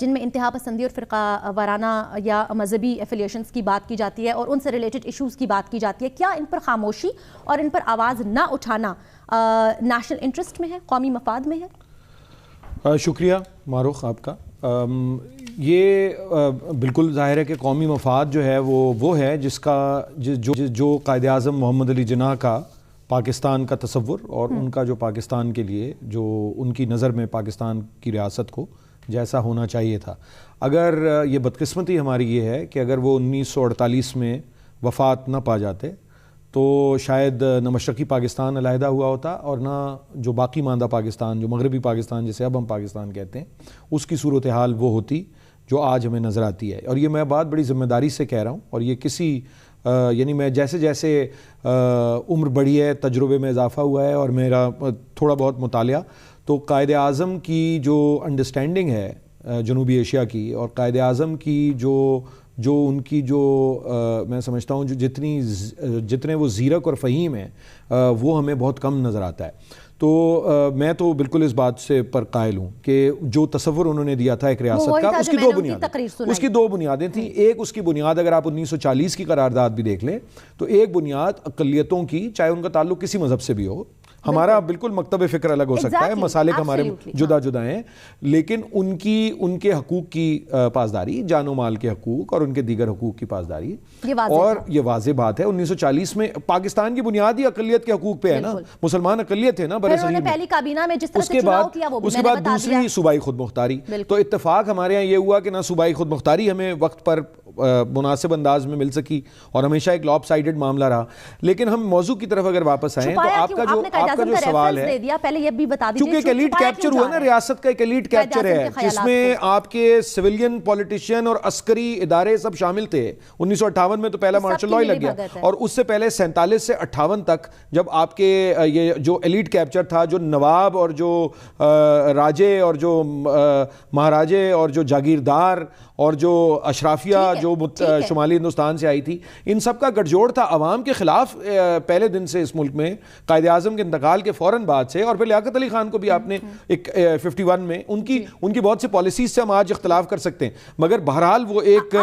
جن میں انتہا پسندی اور فرقہ وارانہ یا مذہبی ایفیلیشنز کی بات کی جاتی ہے اور ان سے ریلیٹڈ ایشوز کی بات کی جاتی ہے، کیا ان پر خاموشی اور ان پر آواز نہ اٹھانا نیشنل انٹرسٹ میں ہے، قومی مفاد میں ہے؟ شکریہ معروف آپ کا. یہ بالکل ظاہر ہے کہ قومی مفاد جو ہے وہ ہے جس کا جو قائد اعظم محمد علی جناح کا پاکستان کا تصور اور ان کا جو پاکستان کے لیے جو ان کی نظر میں پاکستان کی ریاست کو جیسا ہونا چاہیے تھا. اگر یہ بدقسمتی ہماری یہ ہے کہ اگر وہ 1948 میں وفات نہ پا جاتے تو شاید نہ مشرقی پاکستان علیحدہ ہوا ہوتا اور نہ جو باقی ماندہ پاکستان جو مغربی پاکستان جسے اب ہم پاکستان کہتے ہیں اس کی صورتحال وہ ہوتی جو آج ہمیں نظر آتی ہے. اور یہ میں بات بڑی ذمہ داری سے کہہ رہا ہوں اور یہ کسی یعنی میں جیسے جیسے عمر بڑھی ہے، تجربے میں اضافہ ہوا ہے اور میرا تھوڑا بہت مطالعہ، تو قائد اعظم کی جو انڈرسٹینڈنگ ہے جنوبی ایشیا کی اور قائد اعظم کی جو ان کی جو میں سمجھتا ہوں جو جتنے وہ زیرک اور فہیم ہیں وہ ہمیں بہت کم نظر آتا ہے. تو میں تو بالکل اس بات سے پر قائل ہوں کہ جو تصور انہوں نے دیا تھا ایک ریاست کا، اس کی دو بنیادیں تھیں. ایک اس کی بنیاد اگر آپ 1940 کی قرارداد بھی دیکھ لیں تو ایک بنیاد اقلیتوں کی، چاہے ان کا تعلق کسی مذہب سے بھی ہو. ہمارا بالکل مکتب فکر الگ ہو سکتا ہے، مسالک ہمارے جدا جدا ہیں، لیکن ان کے حقوق کی پاسداری، جان و مال کے حقوق اور ان کے دیگر حقوق کی پاسداری، اور یہ واضح بات ہے 1940 میں پاکستان کی بنیاد ہی اقلیت کے حقوق پہ ہے نا. مسلمان اقلیت ہے نا برصغیر میں. اس کے بعد دوسری صوبائی خود مختاری. تو اتفاق ہمارے یہاں یہ ہوا کہ نہ صوبائی خود مختاری ہمیں وقت پر مناسب انداز میں مل سکی اور ہمیشہ ایک لاپ سائیڈڈ معاملہ رہا. لیکن ہم موضوع کی طرف اگر واپس آئیں تو آپ کا جو سوال ہے، چونکہ ایک ایلیٹ کیپچر ہوا نا، ریاست کا ایک ایلیٹ کیپچر ہے جس میں آپ کے سویلین پولیٹیشین اور عسکری ادارے سب شامل تھے. 1958 میں تو پہلا مارشل لاء لگ گیا اور اس سے پہلے 47 سے 58 تک جب آپ کے یہ جو ایلیٹ کیپچر تھا، جو نواب اور جو راجے اور جو مہاراجے اور جو جاگیردار اور جو اشرافیہ جو شمالی ہندوستان سے آئی تھی، ان سب کا گٹھ جوڑ تھا عوام کے خلاف. پہلے دن سے اس ملک میں قائد اعظم کے انتقال کے فوراً بعد سے، اور پھر لیاقت علی خان کو بھی آپ نے ایک 51 میں ان کی بہت سی پالیسیز سے ہم آج اختلاف کر سکتے ہیں، مگر بہرحال وہ ایک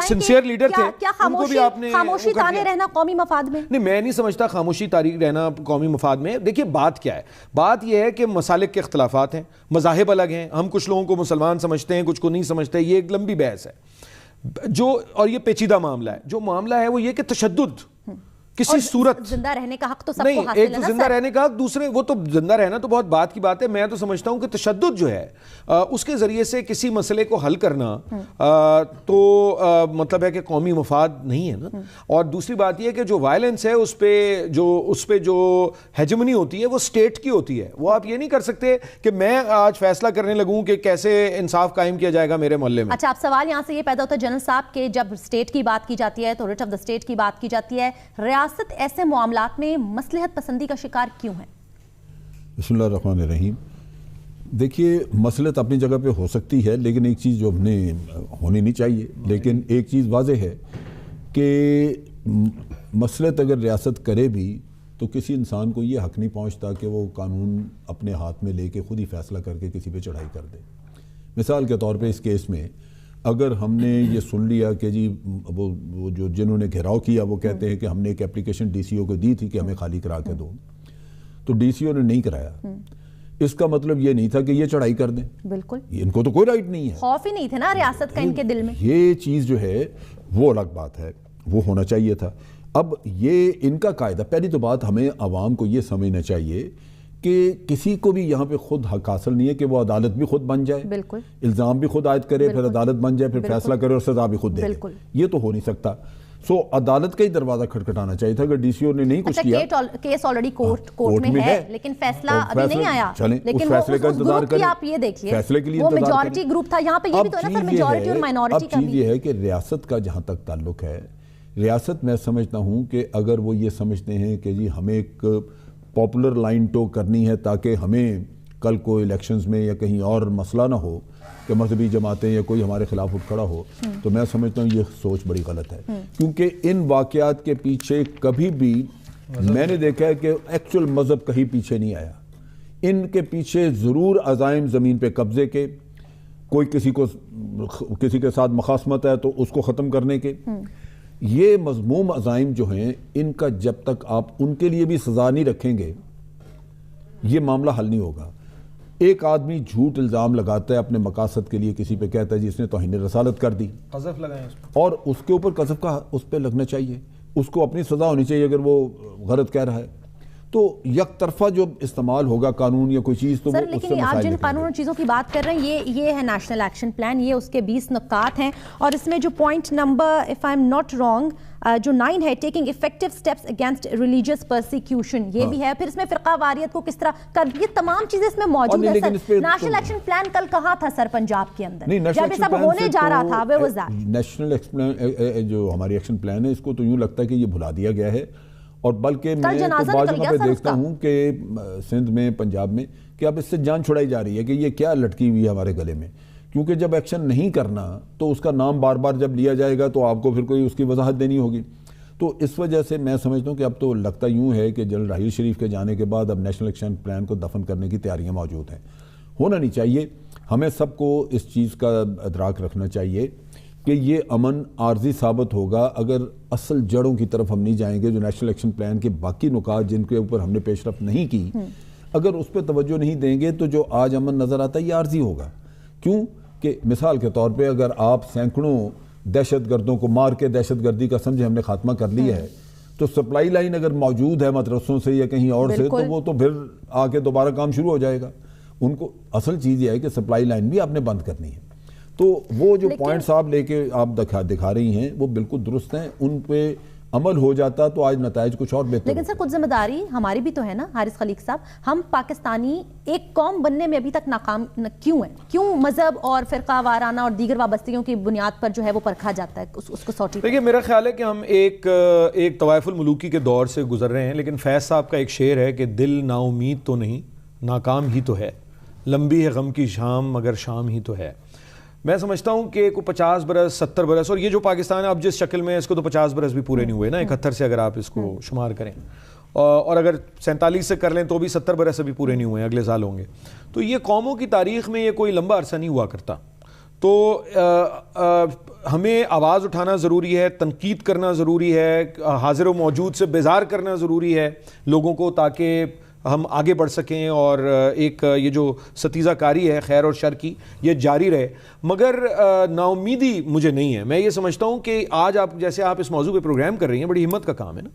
سنسیئر لیڈر تھے. ان کو بھی آپ نے خاموشی تانے رہنا قومی مفاد میں نہیں، میں نہیں سمجھتا خاموشی تانے رہنا قومی مفاد میں. دیکھیے بات کیا ہے، بات یہ ہے کہ مسالک کے اختلافات ہیں، مذاہب الگ ہیں، ہم کچھ لوگوں کو مسلمان سمجھتے ہیں، کچھ کو نہیں سمجھتے، یہ ایک لمبی بحث ہے اور یہ پیچیدہ معاملہ ہے. جو معاملہ ہے وہ یہ کہ تشدد کسی صورت زندہ رہنے کا حق تو سب نہیں، کو حاصل ہے نا. ایک تو زندہ رہنے کا حق، دوسرے وہ تو زندہ رہنا تو بہت بات کی بات ہے. میں تو سمجھتا ہوں کہ تشدد جو ہے اس کے ذریعے سے کسی مسئلے کو حل کرنا تو مطلب ہے کہ قومی مفاد نہیں ہے نا. اور دوسری بات یہ کہ جو وائلنس ہے اس پہ جو ہیجمنی ہوتی ہے وہ اسٹیٹ کی ہوتی ہے. وہ آپ یہ نہیں کر سکتے کہ میں آج فیصلہ کرنے لگوں کہ کیسے انصاف قائم کیا جائے گا میرے محلے میں. اچھا، اب سوال یہاں سے یہ پیدا ہوتا ہے جنرل صاحب کہ جب اسٹیٹ کی بات کی جاتی ہے تو ریٹ آف دا اسٹیٹ کی بات کی جاتی ہے، ریاست ایسے معاملات میں مصلحت پسندی کا شکار کیوں ہے؟ بسم اللہ الرحمن الرحیم. دیکھیے مصلحت اپنی جگہ پہ ہو سکتی ہے، لیکن ایک چیز جو اپنے ہونی نہیں چاہیے، لیکن ایک چیز واضح ہے کہ مصلحت اگر ریاست کرے بھی تو کسی انسان کو یہ حق نہیں پہنچتا کہ وہ قانون اپنے ہاتھ میں لے کے خود ہی فیصلہ کر کے کسی پہ چڑھائی کر دے. مثال کے طور پہ اس کیس میں اگر ہم نے یہ سن لیا کہ جی وہ جو جنہوں نے گھیراؤ کیا وہ کہتے ہیں کہ ہم نے ایک اپلیکیشن ڈی سی او کو دی تھی کہ ہمیں خالی کرا کے دو، تو ڈی سی او نے نہیں کرایا، اس کا مطلب یہ نہیں تھا کہ یہ چڑھائی کر دیں. بالکل، ان کو تو کوئی رائٹ نہیں ہے، خوف ہی نہیں تھا نا ریاست کا ان کے دل میں. یہ چیز جو ہے وہ الگ بات ہے، وہ ہونا چاہیے تھا. اب یہ ان کا قاعدہ، پہلی تو بات ہمیں عوام کو یہ سمجھنا چاہیے کہ کسی کو بھی یہاں پہ خود حق حاصل نہیں ہے کہ وہ عدالت بھی خود بن جائے، بالکل الزام بھی خود عائد کرے، پھر عدالت بن جائے، پھر فیصلہ کرے اور سزا بھی خود دے. یہ تو ہو نہیں سکتا. سو عدالت کا ہی دروازہ کھٹکھٹانا چاہیے تھا. اگر ڈی سی او نے نہیں کچھ کیا، کیس آلریڈی کورٹ میں ہے لیکن فیصلہ ابھی نہیں آیا، لیکن فیصلے کا انتظار کریں. آپ یہ دیکھیے فیصلے کے لیے وہ میجورٹی گروپ تھا، یہاں پہ یہ بھی تو ہے نا سر میجورٹی اور مائنورٹی کا. اب چیز یہ ہے کہ ریاست کا جہاں تک تعلق ہے، ریاست میں سمجھتا ہوں کہ اگر وہ یہ سمجھتے ہیں کہ جی ہمیں ایک پاپولر لائن ٹو کرنی ہے تاکہ ہمیں کل کو الیکشنز میں یا کہیں اور مسئلہ نہ ہو کہ مذہبی جماعتیں یا کوئی ہمارے خلاف اٹھ کھڑا ہو، تو میں سمجھتا ہوں یہ سوچ بڑی غلط ہے. کیونکہ ان واقعات کے پیچھے کبھی بھی میں نے دیکھا ہے کہ ایکچوئل مذہب کہیں پیچھے نہیں آیا. ان کے پیچھے ضرور عزائم زمین پہ قبضے کے کوئی کسی کے ساتھ مخاصمت ہے تو اس کو ختم کرنے کے. یہ مذموم عزائم جو ہیں ان کا جب تک آپ ان کے لیے بھی سزا نہیں رکھیں گے یہ معاملہ حل نہیں ہوگا. ایک آدمی جھوٹ الزام لگاتا ہے اپنے مقاصد کے لیے, کسی پہ کہتا ہے جس نے توہین رسالت کر دی, قذف لگائیں اور اس کے اوپر قذف کا اس پہ لگنا چاہیے, اس کو اپنی سزا ہونی چاہیے اگر وہ غلط کہہ رہا ہے. تو یک طرفہ جو استعمال ہوگا قانون یا کوئی چیز تو سر, لیکن آپ جن قانون اور چیزوں کی بات کر رہے ہیں یہ ہے نیشنل ایکشن پلان, یہ اس کے 20 نکات ہیں, اور اس میں جو point number if I am not wrong جو 9 ہے, taking effective steps against religious persecution, یہ بھی ہے. پھر اس میں فرقہ واریت کو کس طرح کر, یہ تمام چیزیں اس میں موجود ہیں. سر نیشنل ایکشن پلان کل کہاں تھا سر پنجاب کے اندر جب یہ سب ہونے جا رہا تھا؟ وہ نیشنل ایکشن پلان جو ہماری ایکشن پلان ہے اس کو تو یوں لگتا ہے کہ یہ بھلا دیا گیا ہے, اور بلکہ میں تو بعض جگہ پہ دیکھتا ہوں کہ سندھ میں, پنجاب میں, کہ اب اس سے جان چھڑائی جا رہی ہے کہ یہ کیا لٹکی ہوئی ہے ہمارے گلے میں, کیونکہ جب ایکشن نہیں کرنا تو اس کا نام بار بار جب لیا جائے گا تو آپ کو پھر کوئی اس کی وضاحت دینی ہوگی. تو اس وجہ سے میں سمجھتا ہوں کہ اب تو لگتا یوں ہے کہ جنرل راحیل شریف کے جانے کے بعد اب نیشنل ایکشن پلان کو دفن کرنے کی تیاریاں موجود ہیں. ہونا نہیں چاہیے. ہمیں سب کو اس چیز کا ادراک رکھنا چاہیے کہ یہ امن عارضی ثابت ہوگا اگر اصل جڑوں کی طرف ہم نہیں جائیں گے. جو نیشنل ایکشن پلان کے باقی نکات جن کے اوپر ہم نے پیش رفت نہیں کی, اگر اس پہ توجہ نہیں دیں گے تو جو آج امن نظر آتا ہے یہ عارضی ہوگا. کیوں کہ مثال کے طور پہ اگر آپ سینکڑوں دہشت گردوں کو مار کے دہشت گردی کا سمجھے ہم نے خاتمہ کر لیا ہے, تو سپلائی لائن اگر موجود ہے مدرسوں سے یا کہیں اور سے, تو وہ تو پھر آ کے دوبارہ کام شروع ہو جائے گا. ان کو اصل چیز یہ ہے کہ سپلائی لائن بھی آپ نے بند کرنی ہے. تو وہ جو پوائنٹس آپ لے کے آپ دکھا رہی ہیں وہ بالکل درست ہیں, ان پہ عمل ہو جاتا تو آج نتائج کچھ اور بہتر. لیکن سر کچھ ذمہ داری ہماری بھی تو ہے نا حارث خلیق صاحب, ہم پاکستانی ایک قوم بننے میں ابھی تک ناکام کیوں ہیں؟ کیوں مذہب اور فرقہ وارانہ اور دیگر وابستگیوں کی بنیاد پر جو ہے وہ پرکھا جاتا ہے اس کو سوٹی؟ دیکھیے میرا خیال ہے کہ ہم ایک طوائف الملوکی کے دور سے گزر رہے ہیں, لیکن فیض صاحب کا ایک شعر ہے کہ دل نا امید تو نہیں ناکام ہی تو ہے, لمبی ہے غم کی شام مگر شام ہی تو ہے. میں سمجھتا ہوں کہ کوئی 50 برس 70 برس, اور یہ جو پاکستان ہے اب جس شکل میں, اس کو تو 50 برس بھی پورے نہیں ہوئے نا 71 سے اگر آپ اس کو شمار کریں, اور اگر 47 سے کر لیں تو بھی 70 برس ابھی پورے نہیں ہوئے, اگلے سال ہوں گے. تو یہ قوموں کی تاریخ میں یہ کوئی لمبا عرصہ نہیں ہوا کرتا. تو ہمیں آواز اٹھانا ضروری ہے, تنقید کرنا ضروری ہے, حاضر و موجود سے بیزار کرنا ضروری ہے لوگوں کو, تاکہ ہم آگے بڑھ سکیں, اور ایک یہ جو ستیزہ کاری ہے خیر اور شر کی یہ جاری رہے. مگر نا امیدی مجھے نہیں ہے. میں یہ سمجھتا ہوں کہ آج آپ جیسے آپ اس موضوع پہ پروگرام کر رہی ہیں, بڑی ہمت کا کام ہے نا,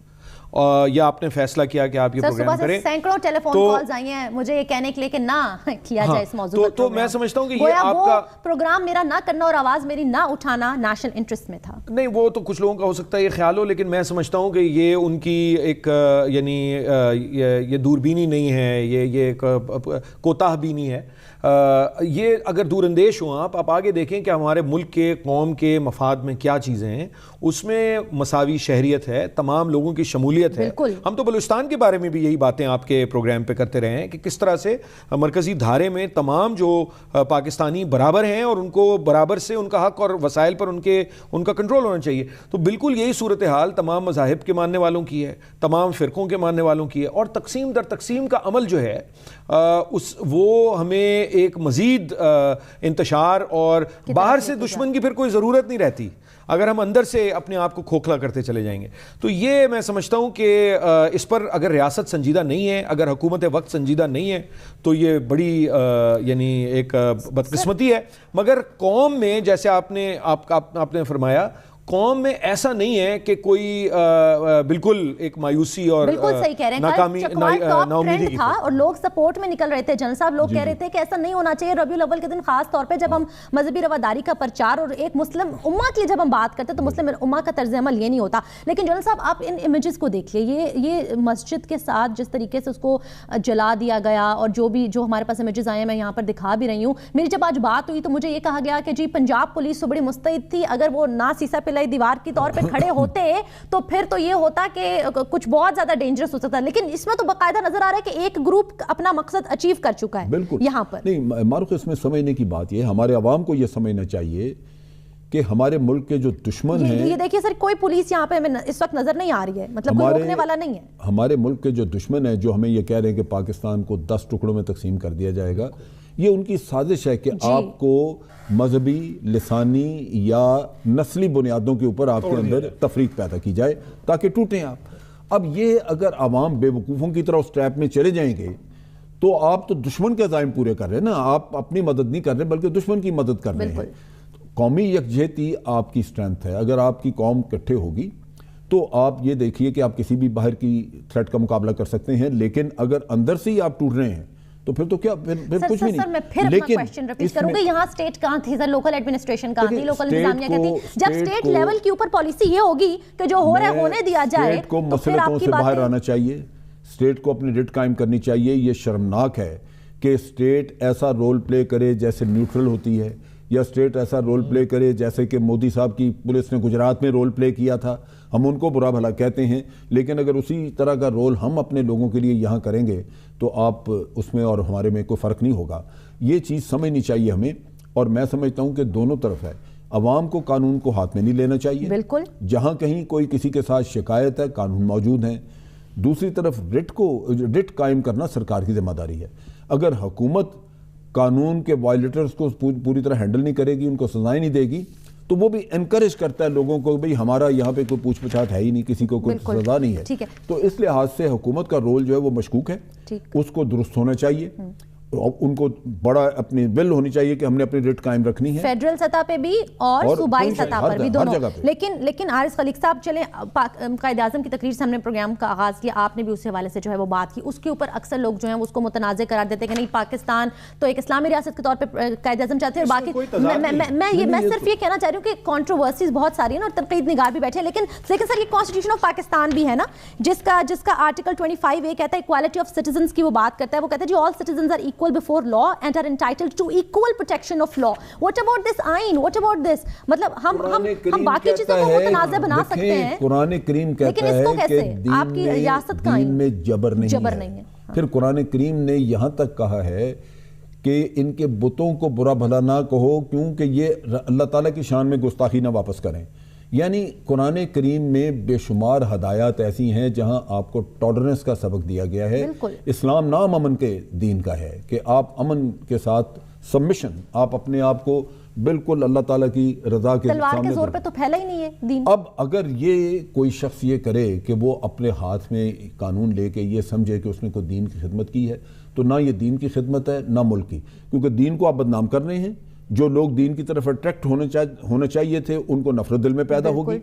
یا آپ نے فیصلہ کیا کہ آپ یہ پروگرام کریں. سینکڑوں ٹیلی فون کالز آئی ہیں مجھے یہ کہنے کے لیے کہ نہ کیا جائے اس موضوع پر. تو میں سمجھتا ہوں کہ یہ آپ کا پروگرام میرا نہ کرنا اور آواز میری نہ اٹھانا نیشنل انٹرسٹ میں تھا. نہیں, وہ تو کچھ لوگوں کا ہو سکتا ہے یہ خیال ہو, لیکن میں سمجھتا ہوں کہ یہ ان کی ایک یعنی یہ دوربینی نہیں ہے, یہ کوتاہ بینی ہے. یہ اگر دور اندیش ہوں آپ آگے دیکھیں کہ ہمارے ملک کے قوم کے مفاد میں کیا چیزیں ہیں. اس میں مساوی شہریت ہے, تمام لوگوں کی شمولیت ہے. ہم تو بلوچستان کے بارے میں بھی یہی باتیں آپ کے پروگرام پہ کرتے رہے ہیں کہ کس طرح سے مرکزی دھارے میں تمام جو پاکستانی برابر ہیں, اور ان کو برابر سے ان کا حق اور وسائل پر ان کا کنٹرول ہونا چاہیے. تو بالکل یہی صورتحال تمام مذاہب کے ماننے والوں کی ہے, تمام فرقوں کے ماننے والوں کی ہے. اور تقسیم در تقسیم کا عمل جو ہے وہ ہمیں ایک مزید انتشار اور باہر سے دشمن کی پھر کوئی ضرورت نہیں رہتی اگر ہم اندر سے اپنے آپ کو کھوکھلا کرتے چلے جائیں گے. تو یہ میں سمجھتا ہوں کہ اس پر اگر ریاست سنجیدہ نہیں ہے, اگر حکومت وقت سنجیدہ نہیں ہے, تو یہ بڑی یعنی ایک بدقسمتی ہے. مگر قوم میں جیسے آپ نے فرمایا, قوم میں ایسا نہیں ہے کہ کوئی بالکل ایک مایوسی اور ناکامی ناامیدی کی, اور لوگ سپورٹ میں نکل رہے تھے. جنرل صاحب لوگ کہہ رہے تھے کہ ایسا نہیں ہونا چاہیے ربیع الاول کے دن, خاص طور پہ جب ہم مذہبی رواداری کا پرچار اور ایک مسلم امہ کی جب ہم بات کرتے ہیں تو مسلم امہ کا طرز عمل یہ نہیں ہوتا. لیکن جنرل صاحب آپ ان امیجز کو دیکھ لیے, یہ مسجد کے ساتھ جس طریقے سے اس کو جلا دیا گیا, اور جو ہمارے پاس امیجز آئے ہیں میں یہاں پر دکھا بھی رہی ہوں. میری جب آج بات ہوئی تو مجھے یہ کہا گیا کہ جی پنجاب پولیس تو بڑی مستعد تھی, اگر وہ نہ سیسا دیوار کی طور پہ کھڑے ہوتے تو پھر تو یہ ہوتا کہ کچھ بہت زیادہ ڈینجرس ہو سکتا. لیکن اس میں تو باقاعدہ نظر آ رہا ہے کہ ایک گروپ اپنا مقصد اچیو کر چکا ہے. بالکل یہاں پر نہیں معروف, اس میں سمجھنے کی بات یہ, ہمارے عوام کو یہ سمجھنا چاہیے کہ ہمارے ملک کے جو دشمن ہیں, یہ دیکھیے سر کوئی پولیس یہاں پہ ہمیں اس وقت نظر نہیں آ رہی ہے, مطلب کوئی روکنے والا نہیں ہے. ہمارے ملک کے جو دشمن ہیں جو ہمیں یہ کہہ رہے ہیں کہ پاکستان کو 10 ٹکڑوں میں تقسیم کر دیا جائے گا, یہ ان کی سازش ہے کہ آپ کو مذہبی، لسانی یا نسلی بنیادوں کے اوپر آپ کے اندر تفریق پیدا کی جائے تاکہ ٹوٹیں آپ. اب یہ اگر عوام بے وقوفوں کی طرح اس ٹریپ میں چلے جائیں گے تو آپ تو دشمن کے عزائم پورے کر رہے ہیں نا, آپ اپنی مدد نہیں کر رہے بلکہ دشمن کی مدد کر رہے ہیں. قومی یکجہتی آپ کی سٹرینتھ ہے. اگر آپ کی قوم اکٹھے ہوگی تو آپ یہ دیکھیے کہ آپ کسی بھی باہر کی تھریٹ کا مقابلہ کر سکتے ہیں, لیکن اگر اندر سے ہی آپ ٹوٹ رہے ہیں تو پھر تو کیا, پھر کچھ بھی نہیں. سر میں پھر اپنا کویسچن ریپیٹ کروں گی, یہاں سٹیٹ کہاں تھی سر, لوکل ایڈمنسٹریشن کہاں تھی, لوکل انتظامیہ کہاں تھی؟ جب سٹیٹ لیول کے اوپر پالیسی یہ ہوگی کہ جو ہو رہا ہے ہونے دیا جائے سٹیٹ کو تو پھر آپ کی بات باہر آنا چاہیے, سٹیٹ کو اپنی رٹ قائم کرنی چاہیے. یہ شرمناک ہے کہ سٹیٹ ایسا رول پلے کرے جیسے نیوٹرل ہوتی ہے, یا سٹیٹ ایسا رول پلے کرے جیسے کہ مودی صاحب کی پولیس نے گجرات میں رول پلے کیا تھا. ہم ان کو برا بھلا کہتے ہیں, لیکن اگر اسی طرح کا رول ہم اپنے لوگوں کے لیے یہاں کریں گے تو آپ اس میں اور ہمارے میں کوئی فرق نہیں ہوگا. یہ چیز سمجھنی چاہیے ہمیں, اور میں سمجھتا ہوں کہ دونوں طرف ہے. عوام کو قانون کو ہاتھ میں نہیں لینا چاہیے, بالکل. جہاں کہیں کوئی کسی کے ساتھ شکایت ہے قانون موجود ہیں. دوسری طرف رٹ قائم کرنا سرکار کی ذمہ داری ہے. اگر حکومت قانون کے وائلیٹرز کو پوری طرح ہینڈل نہیں کرے گی, ان کو سزائیں نہیں دے گی, تو وہ بھی انکریج کرتا ہے لوگوں کو, بھئی ہمارا یہاں پہ کوئی پوچھ پچھاٹ ہے ہی نہیں, کسی کو کوئی سزا نہیں ہے. تو اس لحاظ سے حکومت کا رول جو ہے وہ مشکوک ہے, اس کو درست ہونا چاہیے. ان کو بڑا اپنی ول ہونی چاہیے کہ ہم نے اپنی رٹ قائم رکھنی ہے, فیڈرل سطح پہ بھی اور صوبائی سطح پر بھی, دونوں. لیکن عارض خلیق صاحب, چلیں قائد اعظم کی تقریر سے ہم نے پروگرام کا آغاز کیا, آپ نے بھی اس حوالے سے جو ہے وہ بات کی, اس کے اوپر اکثر لوگ جو ہیں اس کو متنازع قرار دیتے ہیں کہ نہیں پاکستان تو ایک اسلامی ریاست کے طور پہ قائد اعظم چاہتے ہیں, اور باقی میں صرف یہ کہنا چاہ رہی ہوں کہ کنٹروورسیز بہت ساری ہیں اور تنقید نگار بھی بیٹھے ہیں, لیکن سر یہ کانسٹیٹیوشن آف پاکستان بھی ہے نا, جس کا آرٹیکل 25A کہتا ہے ایکوالٹی آف سٹیزنز کی, وہ بات کرتا ہے, وہ کہتا ہے جی all citizens are equal before law and are entitled to equal protection of law. What about this آئین, what about this, مطلب ہم باقی چیزوں کو متنازع بنا سکتے ہیں. قرآن کریم کہتا ہے کہ دین میں جبر نہیں ہے. پھر قرآن کریم نے یہاں تک کہا ہے کہ ان کے بتوں کو برا بھلا نہ کہو کیونکہ یہ اللہ تعالیٰ کی شان میں گستاخی نہ واپس کریں. یعنی قرآن کریم میں بے شمار ہدایات ایسی ہیں جہاں آپ کو ٹالرنس کا سبق دیا گیا ہے. اسلام نام امن کے دین کا ہے کہ آپ امن کے ساتھ سبمیشن, آپ اپنے آپ کو بالکل اللہ تعالیٰ کی رضا کے تلوار کے زور پہ تو پھیلا ہی نہیں ہے دین. اب اگر یہ کوئی شخص یہ کرے کہ وہ اپنے ہاتھ میں قانون لے کے یہ سمجھے کہ اس نے کوئی دین کی خدمت کی ہے, تو نہ یہ دین کی خدمت ہے نہ ملک کی, کیونکہ دین کو آپ بدنام کر رہے ہیں. جو لوگ دین کی طرف اٹریکٹ ہونا چاہیے تھے ان کو نفرت دل میں پیدا ہوگی,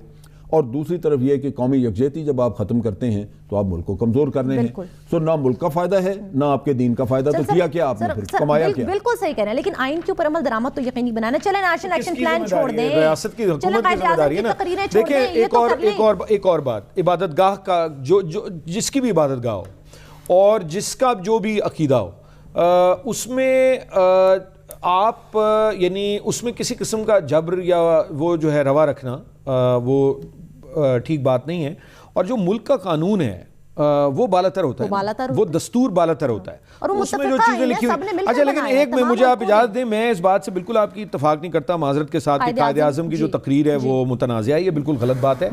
اور دوسری طرف یہ کہ قومی یکجہتی جب آپ ختم کرتے ہیں تو آپ ملک کو کمزور کر رہے ہیں. سو نہ ملک کا فائدہ ہے نہ آپ کے دین کا فائدہ, تو کیا کیا آپ نے پھر کمایا کیا؟ بالکل صحیح کہہ رہے ہیں, لیکن آئین کے اوپر عمل درآمد تو یقینی بنانا. چلیں نیشنل ایکشن پلان چھوڑ دیں, ریاست کی حکومت کی ذمہ داری ہے نا. دیکھیں ایک اور بات, عبادت گاہ کا جو جس کی بھی عبادت گاہ ہو اور جس کا جو بھی عقیدہ ہو, اس میں آپ یعنی اس میں کسی قسم کا جبر یا وہ جو ہے روا رکھنا وہ ٹھیک بات نہیں ہے. اور جو ملک کا قانون ہے وہ بالاتر ہوتا ہے, وہ دستور بالاتر ہوتا ہے, اس میں جو چیزیں لکھی ہوئی. اچھا لیکن ایک میں مجھے آپ اجازت دیں, میں اس بات سے بالکل آپ کی اتفاق نہیں کرتا معذرت کے ساتھ کہ قائد اعظم کی جو تقریر ہے وہ متنازع ہے, یہ بالکل غلط بات ہے.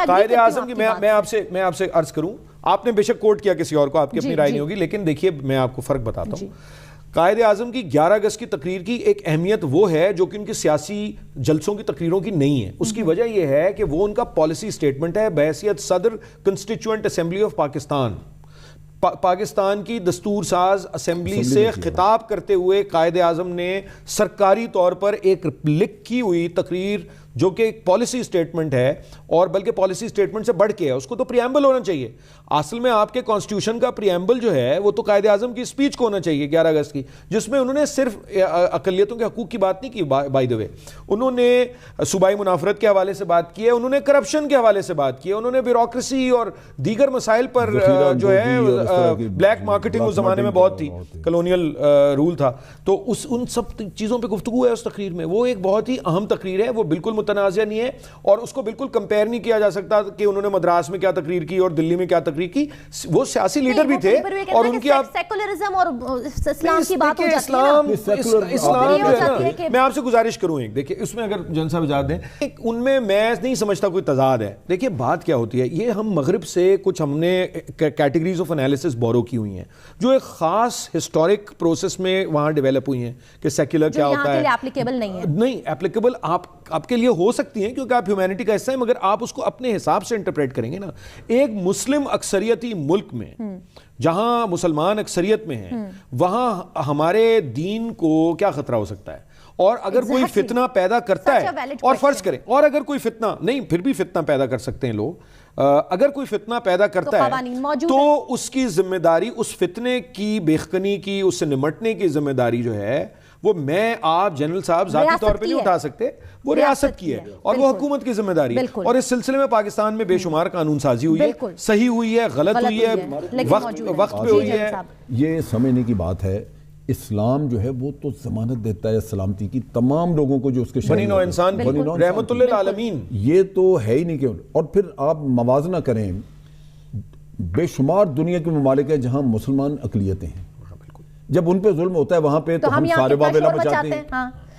قائد اعظم کی میں آپ سے عرض کروں, آپ نے بے شک کوٹ کیا کسی اور کو, آپ کی اپنی رائے نہیں ہوگی, لیکن دیکھیے میں آپ کو فرق بتاتا ہوں. قائد اعظم کی 11 اگست کی تقریر کی ایک اہمیت وہ ہے جو کہ ان کی سیاسی جلسوں کی تقریروں کی نہیں ہے. اس کی وجہ یہ ہے کہ وہ ان کا پالیسی سٹیٹمنٹ ہے بحیثیت صدر constituent assembly of Pakistan. Pakistan کی دستور ساز اسمبلی سے خطاب کرتے ہوئے قائد اعظم نے سرکاری طور پر ایک لکھی ہوئی تقریر جو کہ ایک پالیسی سٹیٹمنٹ ہے, اور بلکہ پالیسی سٹیٹمنٹ سے بڑھ کے ہے, اس کو تو پریامبل ہونا چاہیے. اصل میں آپ کے کانسٹیٹیوشن کا پریامبل جو ہے وہ تو قائد اعظم کی اسپیچ کو ہونا چاہیے 11 اگست کی, جس میں انہوں نے صرف اقلیتوں کے حقوق کی بات نہیں کی. بائی دا وے انہوں نے صوبائی منافرت کے حوالے سے بات کی ہے, انہوں نے کرپشن کے حوالے سے بات کی ہے, انہوں نے بیوروکریسی اور دیگر مسائل پر جو ہے بلیک مارکیٹنگ اس زمانے میں بہت تھی, کلونیل رول تھا, تو ان سب چیزوں پہ گفتگو ہے اس تقریر میں. وہ ایک بہت ہی اہم تقریر ہے, وہ بالکل متنازع نہیں ہے, اور اس کو بالکل کمپیئر نہیں کیا جا سکتا کہ انہوں نے مدراس میں کیا تقریر کی اور دلی میں کیا تقریر کی. وہ سیاسی لیڈر بھی تھے اور ان کی سیکولرزم اور اسلام کی بات ہو جاتی ہے. اسلام میں آپ سے گزارش کروں ایک, دیکھیں اس میں اگر جن صاحب اجازت دیں, ان میں نہیں سمجھتا کوئی تضاد ہے. دیکھیں بات کیا ہوتی ہے, یہ ہم مغرب سے کچھ ہم نے کیٹیگریز آف انالیسس بورو کی ہوئی ہیں جو ایک خاص ہسٹورک پروسیس میں وہاں ڈیولپ ہوئی ہیں کہ سیکولر کیا ہوتا ہے, نہیں اپلیکیبل آپ کے لیے ہو سکتی ہیں کیونکہ آپ ہیومینٹی کا حصہ ہیں, مگر آپ اس کو اپنے حساب سے انٹرپریٹ کریں گے نا. ایک مسلم اکثریتی ملک میں جہاں مسلمان اکثریت میں ہیں وہاں ہمارے دین کو کیا خطرہ ہو سکتا ہے؟ اور اگر کوئی فتنہ پیدا کرتا ہے, اور فرض کریں, اور اگر کوئی فتنہ نہیں, پھر بھی فتنہ پیدا کر سکتے ہیں لوگ, اگر کوئی فتنہ پیدا کرتا ہے تو اس کی ذمہ داری, اس فتنے کی بیخکنی کی, اس سے نمٹنے کی ذمہ داری جو ہے وہ میں آپ جنرل صاحب ذاتی طور پہ نہیں اٹھا سکتے, وہ ریاست کی ہے اور وہ حکومت کی ذمہ داری ہے. اور اس سلسلے میں پاکستان میں بے شمار قانون سازی ہوئی ہے, صحیح ہوئی ہے, غلط ہوئی ہے, وقت پہ ہوئی ہے. یہ سمجھنے کی بات ہے, اسلام جو ہے وہ تو ضمانت دیتا ہے سلامتی کی تمام لوگوں کو جو اس کے بنی نوع انسان رحمت للعالمین, یہ تو ہے ہی نہیں. کہ اور پھر آپ موازنہ کریں, بے شمار دنیا کے ممالک ہیں جہاں مسلمان اقلیتیں ہیں, جب ان پہ ظلم ہوتا ہے وہاں پہ تو ہم سارے واویلا مچاتے ہیں,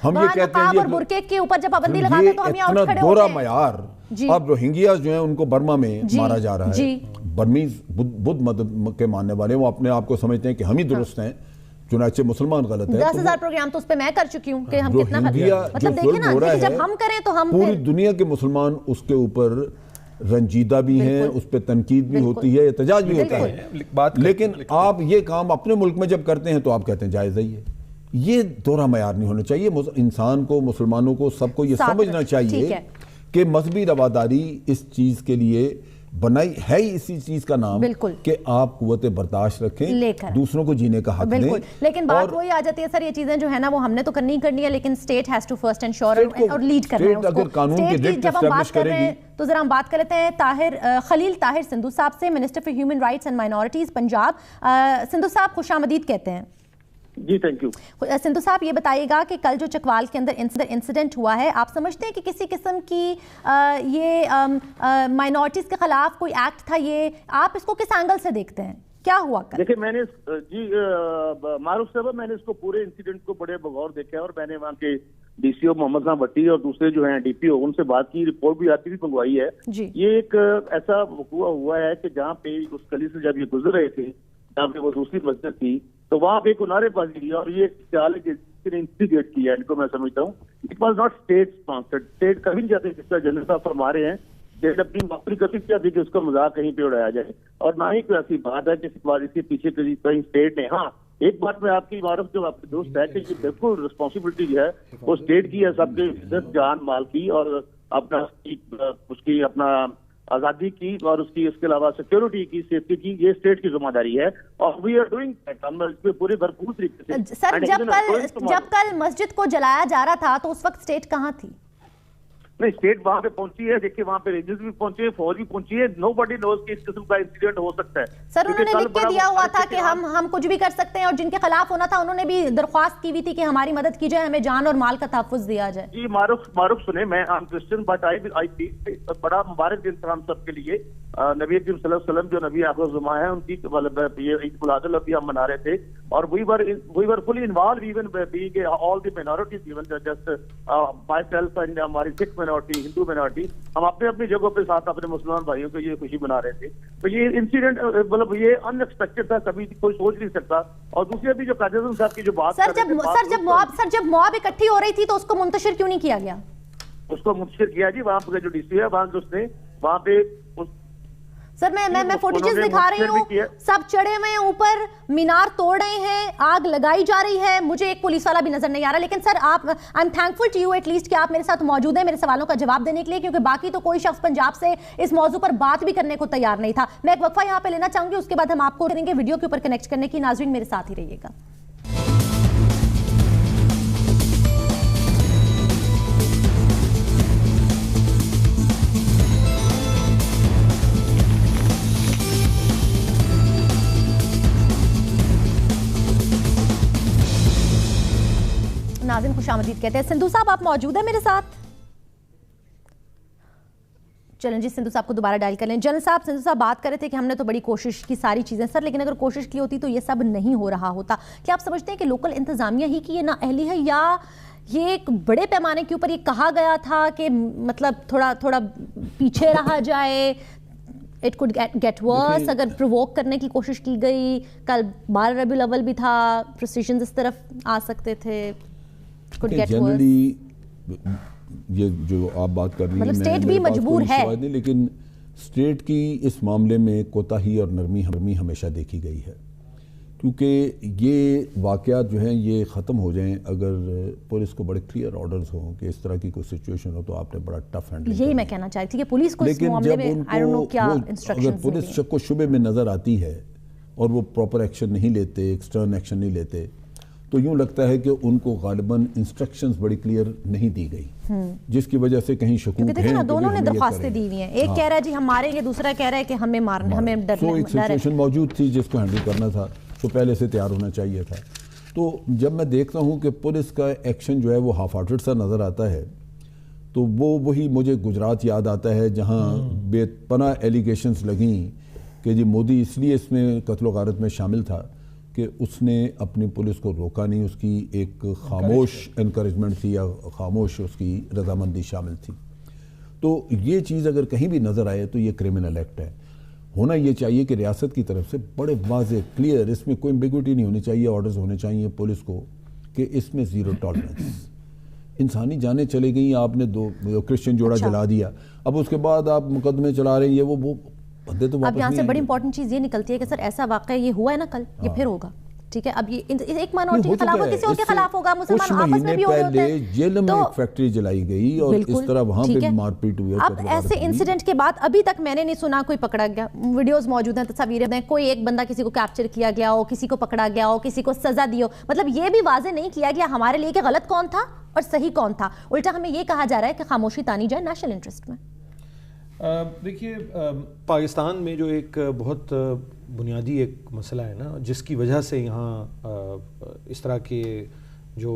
ہم یہ کہتے ہیں یہ اتنا دورہ معیار. اب روہنگیاز جو ہیں ان کو برما میں مارا جا رہا ہے, برمیز بدھ مذہب کے ماننے والے وہ اپنے آپ کو سمجھتے ہیں کہ ہم ہی درست ہیں, چنانچہ مسلمان غلط ہے. 10,000 پروگرام تو اس پہ میں کر چکی ہوں کہ ہم کتنا مطلب دیکھیں نا, جب ہم کریں تو ہم پوری دنیا کے مسلمان اس کے اوپر رنجیدہ بھی ہیں, اس پہ تنقید بھی ہوتی ہے, احتجاج بھی ہوتا ہے, لیکن آپ یہ کام اپنے ملک میں جب کرتے ہیں تو آپ کہتے ہیں جائز ہی ہے. یہ دورہ معیار نہیں ہونا چاہیے. انسان کو, مسلمانوں کو, سب کو یہ سمجھنا چاہیے کہ مذہبی رواداری اس چیز کے لیے بنائی ہے ہی اسی چیز کا نام کہ آپ قوت برداشت رکھیں, دوسروں کو جینے کا حق دیں. لیکن بات وہی آ جاتی ہے سر, یہ چیزیں جو ہے نا وہ ہم نے تو کرنی ہے, لیکن state has to first ensure اور لیڈ کرنا ہے اس کو. اگر قانون کے ڈکٹ جب ہم بات کر رہے ہیں گی تو ذرا ہم بات کر لیتے ہیں خلیل طاہر سندھو صاحب سے, minister for human rights and minorities Punjab. Sindhu صاحب خوش آمدید کہتے ہیں. جی تھینک یو. سندھو صاحب یہ بتائیے گا کہ کل جو چکوال کے اندر انسیڈنٹ ہوا ہے, آپ سمجھتے ہیں کہ کسی قسم کی یہ مائنورٹیز کے خلاف کوئی ایکٹ تھا, یہ آپ اس کو کس اینگل سے دیکھتے ہیں, کیا ہوا کل؟ دیکھیں میں نے جی معروف صاحب, میں نے اس کو پورے انسیڈنٹ کو بڑے بغور دیکھا ہے, اور میں نے وہاں کے ڈی سی او محمد خان بھٹی اور دوسرے جو ہیں ڈی پی او ان سے بات کی, رپورٹ بھی آتی بھی منگوائی ہے. یہ ایک ایسا وقوع ہوا ہے کہ جہاں پہ اس گلی سے جب یہ گزر رہے تھے, جہاں پہ وہ دوسری مسجد تھی, تو وہاں پہ ایک نعرے بازی کی, اور یہ خیال ہے کہ اس نے انسٹیگیٹ کیا, ان کو میں سمجھتا ہوں it was not state sponsored. State کبھی نہیں چاہتے, جس طرح جنرل صاحب فرما رہے ہیں, اسٹیٹ اپنی اپنی کوشش چاہتی کہ اس کا مذاق کہیں پہ اڑایا جائے, اور نہ ہی کوئی ایسی بات ہے کہ اس کے پیچھے کہیں اسٹیٹ نے. ہاں ایک بات میں آپ کی معروف جو آپ کے دوست ہے کہ یہ بالکل رسپانسبلٹی جو ہے وہ اسٹیٹ کی ہے, سب کے عزت جان مال کی اور اپنا اس کی اپنا آزادی کی, اور اس کے علاوہ سیکیورٹی کی, سیفٹی کی, یہ اسٹیٹ کی ذمہ داری ہے, اور وی آر ڈوئنگ دیٹ. ہم اس پہ پورے بھرپور طریقے سے. سر جب کل مسجد کو جلایا جا رہا تھا تو اس وقت اسٹیٹ کہاں تھی؟ نہیں, اسٹیٹ وہاں پہ پہنچی ہے, دیکھیے وہاں پہ رینجرز بھی پہنچے ہیں, فوج بھی پہنچی ہے. نو بڈی نوز کہ اس قسم کا انسیڈنٹ ہو سکتا ہے. سر انہوں نے لکھ کے دیا ہوا تھا کہ ہم کچھ بھی کر سکتے ہیں, اور جن کے خلاف ہونا تھا انہوں نے بھی درخواست کی ہوئی تھی کہ ہماری مدد کی جائے, ہمیں جان اور مال کا تحفظ دیا جائے. جی معروف سنیں, میں کرسچن بٹ آئی بڑا مبارک دن تھا ہم سب کے لیے. نبی کریم صلی اللہ علیہ وسلم جو نبی آخر الزماں ہیں, ان کی یہ عید میلاد النبی ہم منا رہے تھے, اور we were fully involved even being all the minorities, even just myself and ہماری سکھ مائنورٹی, ہندو مائنورٹی, ہم اپنی جگہوں پہ ساتھ اپنے مسلمان بھائیوں کو یہ خوشی منا رہے تھے. تو یہ انسیڈنٹ مطلب یہ ان ایکسپیکٹڈ تھا, کبھی کوئی سوچ نہیں سکتا. اور دوسری ابھی جو قائد اعظم صاحب کی جو بات جب موب اکٹھی ہو رہی تھی تو اس کو منتشر کیوں نہیں کیا گیا؟ اس کو منتشر کیا جی وہاں پہ جو ڈی سی ہے وہاں پہ. سر میں فوٹیجز دکھا رہی ہوں, سب چڑھے ہوئے ہیں اوپر, مینار توڑ رہے ہیں, آگ لگائی جا رہی ہے, مجھے ایک پولیس والا بھی نظر نہیں آ رہا. لیکن سر آپ, I am thankful to you at least کہ آپ میرے ساتھ موجود ہیں میرے سوالوں کا جواب دینے کے لیے, کیونکہ باقی تو کوئی شخص پنجاب سے اس موضوع پر بات بھی کرنے کو تیار نہیں تھا. میں ایک وقفہ یہاں پہ لینا چاہوں گی, اس کے بعد ہم آپ کو کریں گے ویڈیو کے اوپر کنیکٹ کرنے کی. ناظرین میرے ساتھ ہی رہیے گا. ناظرین خوش آمدید کہتے ہیں. سندھو صاحب آپ موجود ہیں میرے ساتھ؟ چلیں جی سندھو صاحب کو دوبارہ ڈائل کر لیں. جنرل صاحب, سندھو صاحب بات کر رہے تھے کہ ہم نے تو بڑی کوشش کی ساری چیزیں سر, لیکن اگر کوشش کی ہوتی تو یہ سب نہیں ہو رہا ہوتا. کیا آپ سمجھتے ہیں کہ لوکل انتظامیہ ہی کی یہ نااہلی ہے, یا یہ ایک بڑے پیمانے کے اوپر یہ کہا گیا تھا کہ مطلب تھوڑا پیچھے رہا جائے, اٹ کوڈ گیٹ ورس, اگر پرووک کرنے کی کوشش کی گئی, کل 12 ربیع الاول بھی تھا, پروسیشنز اس طرف آ سکتے تھے, کوڈ گیٹ ورس. یہ جو آپ بات کر رہی ہیں, مطلب اسٹیٹ بھی مجبور ہے, لیکن اسٹیٹ کی اس معاملے میں کوتاہی اور نرمی ہمیشہ دیکھی گئی ہے, کیونکہ یہ واقعات جو ہیں یہ ختم ہو جائیں اگر پولیس کو بڑے کلیئر آرڈرز ہوں کہ اس طرح کی کوئی سچویشن ہو تو آپ نے بڑا ٹف ہینڈل. یہی میں کہنا چاہتی تھی کہ پولیس کو اس معاملے میں آئی ڈونٹ نو کیا انسٹرکشنز اگر پولیس شک و شبے میں نظر آتی ہے اور وہ پراپر ایکشن نہیں لیتے, ایکسٹرن ایکشن نہیں لیتے, تو یوں لگتا ہے کہ ان کو غالباً انسٹرکشنز بڑی کلیئر نہیں دی گئی, جس کی وجہ سے کہیں شکوک ہیں. دونوں نے درخواستیں دی ہوئی ہیں, ایک کہہ رہا ہے جی ہم ماریں گے, دوسرا کہہ رہا ہے کہ ہمیں مارنا, ہمیں ڈر ہے. ایک سچویشن موجود تھی جس کو ہینڈل کرنا تھا, تو پہلے سے تیار ہونا چاہیے تھا. تو جب میں دیکھتا ہوں کہ پولیس کا ایکشن جو ہے وہ ہاف ہارٹڈ سا نظر آتا ہے, تو وہی مجھے گجرات یاد آتا ہے جہاں بے پناہ ایلیگیشنز لگیں کہ جی مودی اس لیے اس میں قتل و غارت میں شامل تھا کہ اس نے اپنی پولیس کو روکا نہیں, اس کی ایک خاموش انکریجمنٹ تھی یا خاموش اس کی رضامندی شامل تھی. تو یہ چیز اگر کہیں بھی نظر آئے تو یہ کرمنل ایکٹ ہے. ہونا یہ چاہیے کہ ریاست کی طرف سے بڑے واضح کلیئر, اس میں کوئی ایمبیگوٹی نہیں ہونی چاہیے, آرڈرز ہونے چاہیے پولیس کو کہ اس میں زیرو ٹالرنس. انسانی جانیں چلے گئیں, آپ نے 2 کرسچن جوڑا جلا دیا, اب اس کے بعد آپ مقدمے چلا رہے ہیں, یہ وہ بندے تو اب یہاں سے بڑی امپورٹنٹ چیز یہ نکلتی ہے کہ سر ایسا واقعہ یہ ہوا ہے نا کل, یہ پھر ہوگا, ٹھیک ہے, اب یہ ایک مائنورٹی کے خلاف کسی اور کے خلاف ہوگا, مسلمان آپس میں بھی ہو رہے ہیں. جیل میں ایک فیکٹری جلائی گئی اور اس طرح وہاں پہ مار پیٹ ہوئی. اب ایسے انسیڈنٹ کے بعد ابھی تک میں نے نہیں سنا کوئی پکڑا گیا, ویڈیوز موجود ہیں, تصاویریں ہیں, کوئی ایک بندہ کسی کو کیپچر کیا گیا ہو, کسی کو پکڑا گیا ہو, کسی کو سزا دی ہو. مطلب یہ بھی واضح نہیں کیا گیا ہمارے لیے کہ غلط کون تھا اور صحیح کون تھا, الٹا ہمیں یہ کہا جا رہا ہے کہ خاموشی تانی جائے نیشنل انٹرسٹ میں. دیکھیے پاکستان میں جو ایک بہت بنیادی ایک مسئلہ ہے نا, جس کی وجہ سے یہاں اس طرح کے جو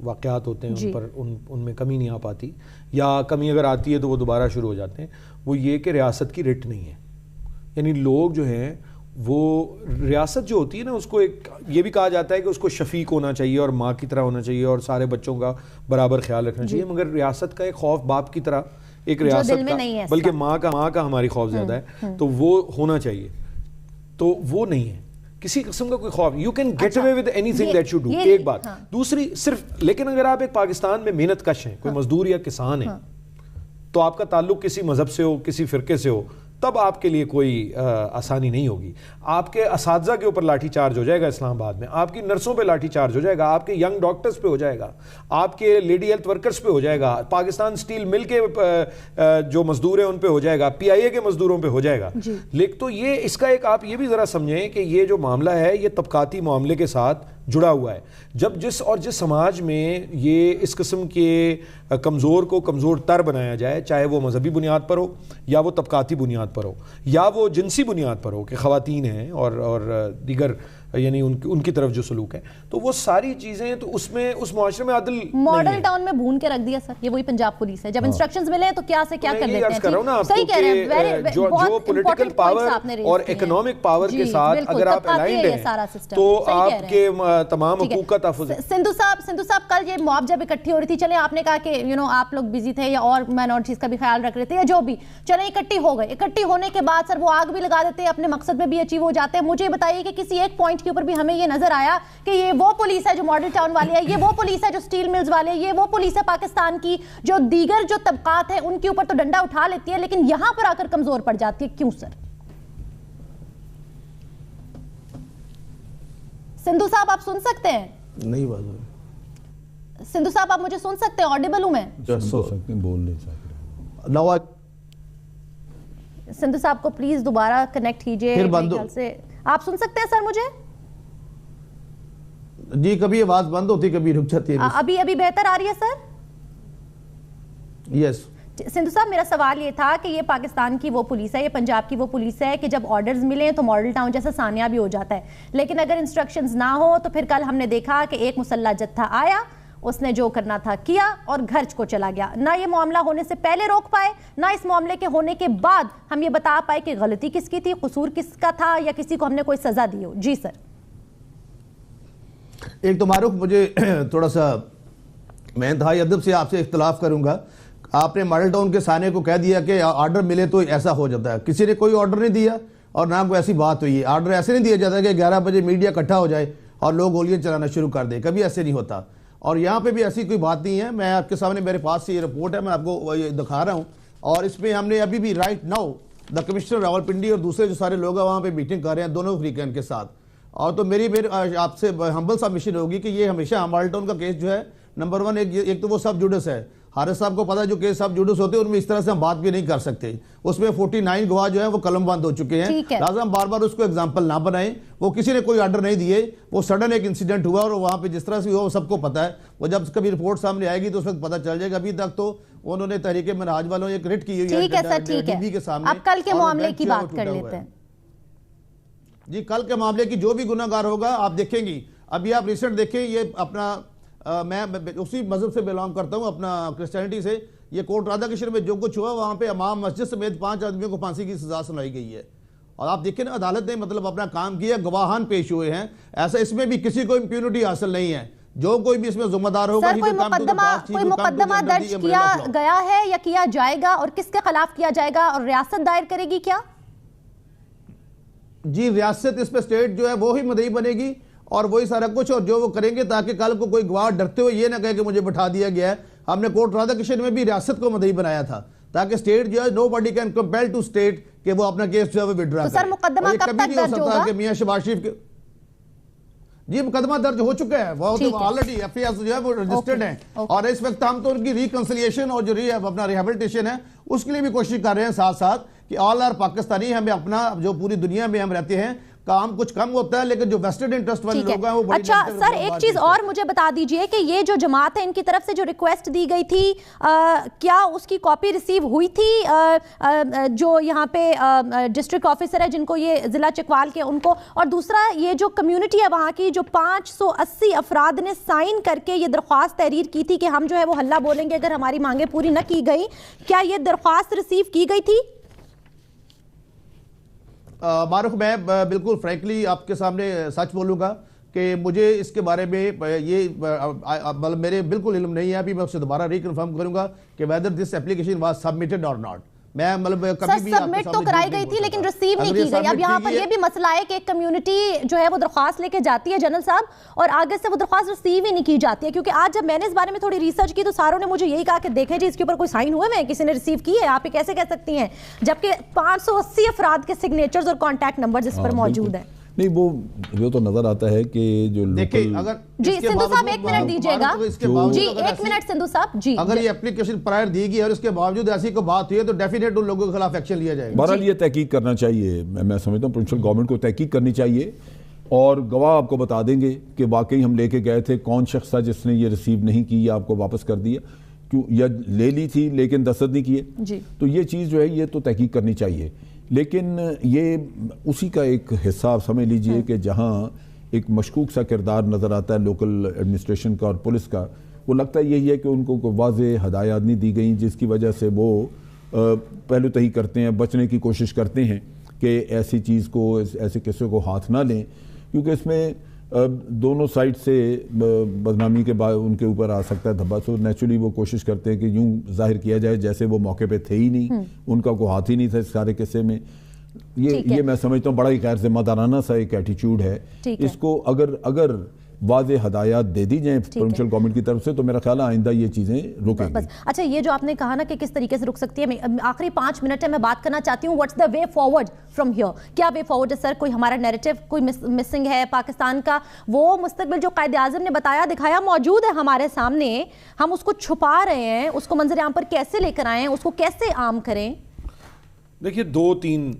واقعات ہوتے ہیں ان پر ان میں کمی نہیں آ پاتی, یا کمی اگر آتی ہے تو وہ دوبارہ شروع ہو جاتے ہیں, وہ یہ کہ ریاست کی رٹ نہیں ہے. یعنی لوگ جو ہیں وہ ریاست جو ہوتی ہے نا, اس کو ایک یہ بھی کہا جاتا ہے کہ اس کو شفیق ہونا چاہیے اور ماں کی طرح ہونا چاہیے اور سارے بچوں کا برابر خیال رکھنا چاہیے, مگر ریاست کا ایک خوف باپ کی طرح ایک ریاست کا, بلکہ ماں کا ہماری خوف زیادہ ہے, تو وہ ہونا چاہیے, تو وہ نہیں ہے کسی قسم کا کوئی خوف. You can get away with anything that you do, ایک بات. دوسری صرف لیکن اگر آپ ایک پاکستان میں محنت کش ہیں, کوئی مزدور یا کسان ہے, تو آپ کا تعلق کسی مذہب سے ہو, کسی فرقے سے ہو, تب آپ کے لیے کوئی آسانی نہیں ہوگی. آپ کے اساتذہ کے اوپر لاٹھی چارج ہو جائے گا اسلام آباد میں, آپ کی نرسوں پہ لاٹھی چارج ہو جائے گا, آپ کے ینگ ڈاکٹرز پہ ہو جائے گا, آپ کے لیڈی ہیلتھ ورکرز پہ ہو جائے گا, پاکستان سٹیل مل کے جو مزدور ہیں ان پہ ہو جائے گا, پی آئی اے کے مزدوروں پہ ہو جائے گا. لیکن تو یہ اس کا ایک آپ یہ بھی ذرا سمجھیں کہ یہ جو معاملہ ہے یہ طبقاتی معاملے کے ساتھ جڑا ہوا ہے. جب جس سماج میں یہ اس قسم کے کمزور کو کمزور تر بنایا جائے, چاہے وہ مذہبی بنیاد پر ہو یا وہ طبقاتی بنیاد پر ہو یا وہ جنسی بنیاد پر ہو کہ خواتین ہیں اور دیگر یعنی ان کی طرف جو سلوک ہے, تو وہ ساری چیزیں تو اس میں اس معاشرے میں عدل ماڈل ٹاؤن میں بھون کے رکھ دیا سر. یہ وہی پنجاب پولیس ہے, جب انسٹرکشنز ملے تو کیا سے کیا کر دیتے ہیں. صحیح کہہ رہے ہیں, جو پولیٹیکل پاور اور اکنامک پاور کے ساتھ اگر آپ الائنڈ ہیں تو آپ کے تمام حقوق کا تحفظ ہے. سندھو صاحب کل یہ مواب جب اکٹھی ہو رہی تھی, چلیں آپ نے کہا کہ آپ لوگ بزی تھے یا اور مائنورٹیز کا بھی خیال رکھ رہے تھے یا جو بھی, چلیں اکٹھی ہو گئے, اکٹھی ہونے کے بعد سر وہ آگ بھی لگا دیتے, اپنے مقصد میں بھی اچیو ہو جاتے ہیں. مجھے بتائیے کہ کسی ایک پوائنٹ کے اوپر بھی ہمیں یہ نظر آیا کہ یہ وہ پولیس ہے جو ماڈل ٹاؤن والی ہے, یہ وہ پولیس ہے جو سٹیل ملز والے, یہ وہ پولیس ہے پاکستان کی جو دیگر جو طبقات ہیں ان کے اوپر تو ڈنڈا اٹھا لیتی ہے, لیکن یہاں پر آ کر کمزور پڑ جاتی ہے, کیوں سر؟ سندھو صاحب آپ سن سکتے ہیں؟ نہیں بات ہوئی. سندھو صاحب آپ مجھے سن سکتے ہیں؟ آڈیبل ہوں میں؟ بول نہیں سکتے. سندھو صاحب کو پلیز دوبارہ کنیکٹ کیجئے. آپ سن سکتے ہیں سر مجھے؟ جی, کبھی آواز بند ہوتی کبھی رک جاتی ہے. ابھی بہتر آ رہی ہے سر؟ یس. سندھو صاحب میرا سوال یہ تھا کہ یہ پاکستان کی وہ پولیس ہے, یہ پنجاب کی وہ پولیس ہے کہ جب آرڈرز ملیں تو ماڈل ٹاؤن جیسا ثانیہ بھی ہو جاتا ہے, لیکن اگر انسٹرکشنز نہ ہو تو پھر کل ہم نے دیکھا کہ ایک مسلح جتھا آیا, اس نے جو کرنا تھا کیا اور گھر کو چلا گیا. نہ یہ معاملہ ہونے سے پہلے روک پائے, نہ اس معاملے کے ہونے کے بعد ہم یہ بتا پائے کہ غلطی کس کی تھی, قصور کس کا تھا, یا کسی کو ہم نے کوئی سزا دی ہو. جی سر. ایک تو معروف, مجھے تھوڑا سا میں انتہائی ادب سے آپ سے اختلاف کروں گا. آپ نے ماڈل ٹاؤن کے سانے کو کہہ دیا کہ آرڈر ملے تو ایسا ہو جاتا ہے. کسی نے کوئی آرڈر نہیں دیا اور نہ کوئی ایسی بات ہوئی ہے. آرڈر ایسے نہیں دیا جاتا کہ 11 بجے میڈیا اکٹھا ہو جائے اور لوگ گولیاں چلانا شروع کر دیں. کبھی ایسے نہیں ہوتا, اور یہاں پہ بھی ایسی کوئی بات نہیں ہے. میں آپ کے سامنے, میرے پاس یہ رپورٹ ہے, میں آپ کو یہ دکھا رہا ہوں, اور اس میں ہم نے ابھی بھی right now the commissioner Rawalpindi اور دوسرے جو سارے لوگ ہیں وہاں پہ میٹنگ کر رہے ہیں دونوں فریقین کے ساتھ. اور تو میری آپ سے ہمبل سبمیشن ہوگی کہ یہ ہمیشہ ماڈل ٹاؤن کا کیس جو ہے نمبر 1, ایک تو وہ سب جوڈس ہے. حارث صاحب کو پتا ہے جو کیس سب جوڈس ہوتے ہیں ان میں اس طرح سے ہم بات بھی نہیں کر سکتے. اس میں 49 گواہ جو ہیں وہ قلم بند ہو چکے ہیں. لہٰذا ہم بار بار اس کو ایگزامپل نہ بنائیں. وہ کسی نے کوئی آرڈر نہیں دیے, وہ سڈن ایک انسیڈنٹ ہوا اور وہاں پہ جس طرح سے ہوا وہ سب کو پتا ہے. وہ جب کبھی رپورٹ سامنے آئے گی تو اس وقت پتا چل جائے گا. ابھی تک تو انہوں نے تحریک منہاج والوں نے ایک ریٹ کی ہوئی ہے ڈی بی کے سامنے. اب کل کے معاملے کی بات کر لیتے ہیں. جی, کل کے معاملے کی جو بھی گناہ گار ہوگا آپ دیکھیں گی. ابھی آپ ریسنٹ دیکھیں, یہ اپنا میں اسی مذہب سے بیلانگ کرتا ہوں, اپنا کرسچینٹی سے. یہ کوٹ رادھا کرشن میں جو کچھ ہوا وہاں پہ امام مسجد سمیت 5 آدمیوں کو پھانسی کی سزا سنائی گئی ہے. اور آپ دیکھیں نا, عدالت نے مطلب اپنا کام کیا, گواہان پیش ہوئے ہیں. ایسا اس میں بھی کسی کو امپیونٹی حاصل نہیں ہے. جو کوئی بھی اس میں ذمہ دار ہوگا. سر, کوئی مقدمہ درج کیا گیا ہے یا کیا جائے گا, اور کس کے خلاف کیا جائے گا, اور ریاست دائر کرے گی کیا؟ جی, ریاست اس پہ اسٹیٹ جو ہے وہی مدعی بنے گی اور وہی سارا کچھ, اور جو وہ کریں گے تاکہ کل کو کوئی گواہ ڈرتے ہوئے یہ نہ کہے کہ مجھے بٹھا دیا گیا ہے. ہم نے کوٹ رادھا کرشن میں بھی ریاست کو مدعی بنایا تھا تاکہ اسٹیٹ جو ہے nobody can compel to state کہ وہ اپنا کیس جو ہے وڈرا کرے. تو سر, مقدمہ کب تک درج ہوگا؟ کہ میاں شہباز شریف کے جی مقدمہ درج ہو چکا ہے, وہ آلریڈی ایف آئی آر جو ہے وہ رجسٹرڈ ہیں. اور اس وقت ہم تو ان کی ریکنسلیشن اور جو اپنا ریہیبلیٹیشن ہے اس کے لیے بھی کوشش کر رہے ہیں ساتھ ساتھ کہ آل آر پاکستانی. ہمیں اپنا جو پوری دنیا میں ہم رہتے ہیں کام کچھ کم ہوتا ہے, لیکن جو ویسٹڈ انٹرسٹ والے لوگ ہیں وہ بڑی. اچھا سر, ایک چیز اور مجھے بتا دیجئے کہ یہ جو جماعت ہے ان کی طرف سے جو ریکویسٹ دی گئی تھی, کیا اس کی کاپی ریسیو ہوئی تھی؟ جو یہاں پہ ڈسٹرکٹ آفیسر ہے جن کو یہ ضلع چکوال کے, ان کو, اور دوسرا یہ جو کمیونٹی ہے وہاں کی, جو 580 افراد نے سائن کر کے یہ درخواست تحریر کی تھی کہ ہم جو ہے وہ ہلہ بولیں گے اگر ہماری مانگیں پوری نہ کی گئی, کیا یہ درخواست ریسیو کی گئی تھی؟ معروف, میں بالکل فرینکلی آپ کے سامنے سچ بولوں گا کہ مجھے اس کے بارے میں یہ میرے بالکل علم نہیں ہے. ابھی میں اس سے دوبارہ ریکنفرم کروں گا کہ whether this application was submitted or not. میں مطلب کبھی بھی سبمٹ تو کرائی گئی تھی لیکن ریسیو نہیں کی گئی. اب یہاں پر یہ بھی مسئلہ ہے کہ ایک کمیونٹی جو ہے وہ درخواست لے کے جاتی ہے جنرل صاحب, اور آگے سے وہ درخواست ریسیو ہی نہیں کی جاتی ہے. کیونکہ آج جب میں نے اس بارے میں تھوڑی ریسرچ کی تو ساروں نے مجھے یہی کہا کہ دیکھیں جی اس کے اوپر کوئی سائن ہوئے میں, کسی نے ریسیو کی ہے, آپ یہ کیسے کہہ سکتی ہیں, جبکہ 580 افراد کے سگنیچرز اور کانٹیکٹ نمبرز اس پر موجود ہیں. نہیں, وہ تو نظر آتا ہے کہ جو دیکھیں, اگر جی سندھو صاحب ایک منٹ دیجئے گا, جی ایک منٹ سندھو صاحب, جی اگر یہ اپلیکیشن پرائر دی گئی اور اس کے باوجود ایسی کوئی بات ہوئی ہے تو ڈیفینیٹ ان لوگوں کے خلاف ایکشن لیا جائے گا. بہرحال یہ تحقیق کرنا چاہیے, میں سمجھتا ہوں پروونشل گورنمنٹ کو تحقیق کرنی چاہیے, اور گواہ آپ کو بتا دیں گے کہ واقعی ہم لے کے گئے تھے, کون شخص تھا جس نے یہ ریسیو نہیں کی یا آپ کو واپس کر دیا, کیوں یا لے لی تھی لیکن دستخط نہیں کیے. تو یہ چیز جو ہے یہ تو تحقیق کرنی چاہیے. لیکن یہ اسی کا ایک حصہ آپ سمجھ لیجئے کہ جہاں ایک مشکوک سا کردار نظر آتا ہے لوکل ایڈمنسٹریشن کا اور پولیس کا, وہ لگتا ہے یہی ہے کہ ان کو واضح ہدایات نہیں دی گئیں جس کی وجہ سے وہ پہلو تہی کرتے ہیں, بچنے کی کوشش کرتے ہیں کہ ایسی چیز کو, ایسے قصے کو ہاتھ نہ لیں, کیونکہ اس میں دونوں سائڈ سے بدنامی کے بعد ان کے اوپر آ سکتا ہے دھبا. سو نیچرلی وہ کوشش کرتے ہیں کہ یوں ظاہر کیا جائے جیسے وہ موقع پہ تھے ہی نہیں, ان کا کوئی ہاتھ ہی نہیں تھا اس سارے قصے میں. یہ میں سمجھتا ہوں بڑا ہی غیر ذمہ دارانہ سا ایک ایٹیچیوڈ ہے. اس کو اگر واضح ہدایات دے دی جائیں پروونشل گورنمنٹ کی طرف سے تو میرا خیال ہے آئندہ یہ چیزیں رکیں گی. اچھا, یہ جو آپ نے کہا نا کہ کس طریقے سے رک سکتی ہے, آخری 5 منٹ ہے, میں بات کرنا چاہتی ہوں what's the way forward from here. کیا وے فارورڈ ہے سر؟ کوئی ہمارا نیریٹو کوئی مسنگ ہے پاکستان کا؟ وہ مستقبل جو قائد اعظم نے بتایا دکھایا موجود ہے ہمارے سامنے, ہم اس کو چھپا رہے ہیں, اس کو منظر عام پر کیسے لے کر آئیں, اس کو کیسے عام کریں؟ دیکھیے 2-3